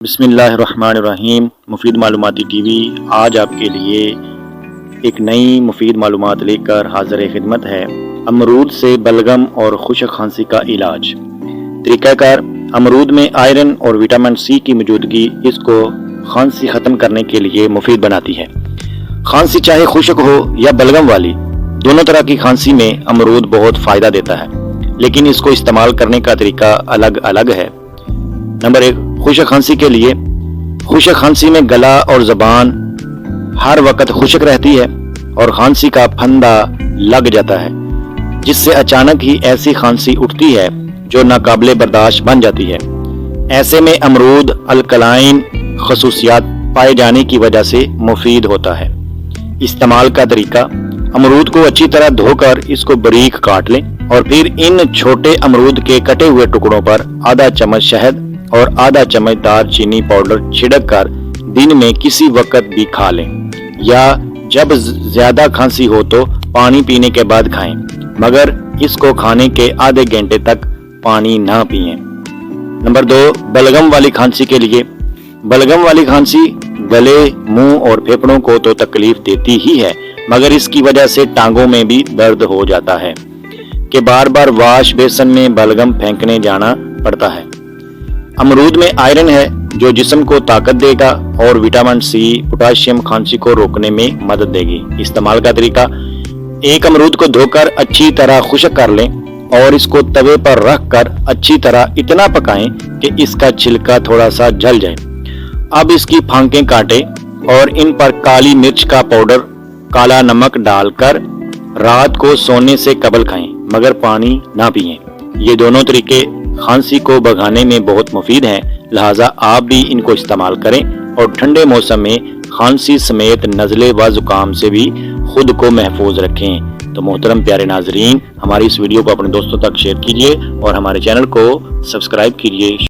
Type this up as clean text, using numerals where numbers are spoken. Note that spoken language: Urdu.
بسم اللہ الرحمن الرحیم۔ مفید معلوماتی ٹی وی آج آپ کے لیے ایک نئی مفید معلومات لے کر حاضر خدمت ہے۔ امرود سے بلغم اور خشک کھانسی کا علاج۔ طریقہ کار: امرود میں آئرن اور وٹامن سی کی موجودگی اس کو کھانسی ختم کرنے کے لیے مفید بناتی ہے۔ کھانسی چاہے خشک ہو یا بلغم والی، دونوں طرح کی کھانسی میں امرود بہت فائدہ دیتا ہے، لیکن اس کو استعمال کرنے کا طریقہ الگ الگ ہے۔ نمبر 1، خشک کھانسی کے لیے۔ خشک کھانسی میں گلا اور زبان ہر وقت خشک رہتی ہے اور کھانسی کا پھندا لگ جاتا ہے، جس سے اچانک ہی ایسی کھانسی اٹھتی ہے جو ناقابل برداشت بن جاتی ہے۔ ایسے میں امرود الکلائن خصوصیات پائے جانے کی وجہ سے مفید ہوتا ہے۔ استعمال کا طریقہ: امرود کو اچھی طرح دھو کر اس کو باریک کاٹ لیں اور پھر ان چھوٹے امرود کے کٹے ہوئے ٹکڑوں پر آدھا چمچ شہد اور آدھا چمچ دار چینی پاؤڈر چھڑک کر دن میں کسی وقت بھی کھا لیں، یا جب زیادہ کھانسی ہو تو پانی پینے کے بعد کھائیں، مگر اس کو کھانے کے آدھے گھنٹے تک پانی نہ پئیں۔ نمبر 2، بلغم والی کھانسی کے لیے۔ بلغم والی کھانسی گلے، منہ اور پھیپھڑوں کو تو تکلیف دیتی ہی ہے، مگر اس کی وجہ سے ٹانگوں میں بھی درد ہو جاتا ہے کہ بار بار واش بیسن میں بلغم پھینکنے جانا پڑتا ہے۔ امرود میں آئرن ہے جو جسم کو طاقت دے گا، اور وٹامن سی، پوٹاشیم کھانسی کو روکنے میں مدد دے گی۔ استعمال کا طریقہ: ایک امرود کو دھو کر اچھی طرح خشک کر لیں اور اس کو توے پر رکھ کر اچھی طرح اتنا پکائیں کہ اس کا چھلکا تھوڑا سا جل جائے۔ اب اس کی پھانکیں کاٹیں اور ان پر کالی مرچ کا پاؤڈر، کالا نمک ڈال کر رات کو سونے سے قبل کھائیں، مگر پانی نہ پئیں۔ یہ دونوں طریقے کھانسی کو بھگانے میں بہت مفید ہیں، لہٰذا آپ بھی ان کو استعمال کریں اور ٹھنڈے موسم میں کھانسی سمیت نزلے و زکام سے بھی خود کو محفوظ رکھیں۔ تو محترم پیارے ناظرین، ہماری اس ویڈیو کو اپنے دوستوں تک شیئر کیجیے اور ہمارے چینل کو سبسکرائب کیجیے۔